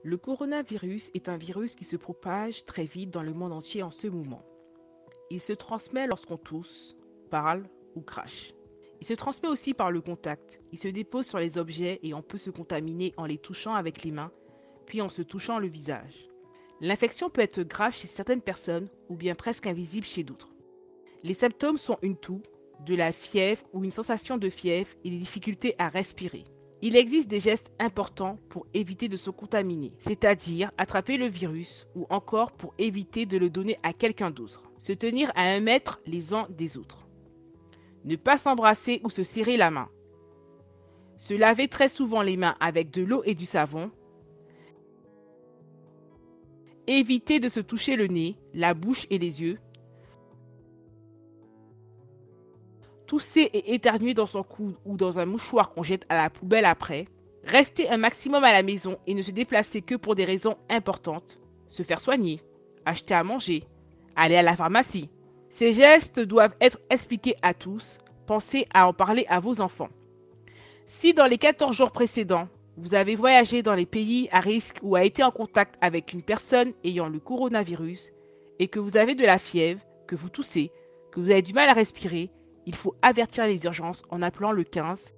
Le coronavirus est un virus qui se propage très vite dans le monde entier en ce moment. Il se transmet lorsqu'on tousse, parle ou crache. Il se transmet aussi par le contact. Il se dépose sur les objets et on peut se contaminer en les touchant avec les mains, puis en se touchant le visage. L'infection peut être grave chez certaines personnes ou bien presque invisible chez d'autres. Les symptômes sont une toux, de la fièvre ou une sensation de fièvre et des difficultés à respirer. Il existe des gestes importants pour éviter de se contaminer, c'est-à-dire attraper le virus ou encore pour éviter de le donner à quelqu'un d'autre. Se tenir à 1 mètre les uns des autres. Ne pas s'embrasser ou se serrer la main. Se laver très souvent les mains avec de l'eau et du savon. Éviter de se toucher le nez, la bouche et les yeux. Tousser et éternuer dans son coude ou dans un mouchoir qu'on jette à la poubelle après. Rester un maximum à la maison et ne se déplacer que pour des raisons importantes. Se faire soigner, acheter à manger, aller à la pharmacie. Ces gestes doivent être expliqués à tous. Pensez à en parler à vos enfants. Si dans les 14 jours précédents, vous avez voyagé dans les pays à risque ou a été en contact avec une personne ayant le coronavirus et que vous avez de la fièvre, que vous toussez, que vous avez du mal à respirer, il faut avertir les urgences en appelant le 15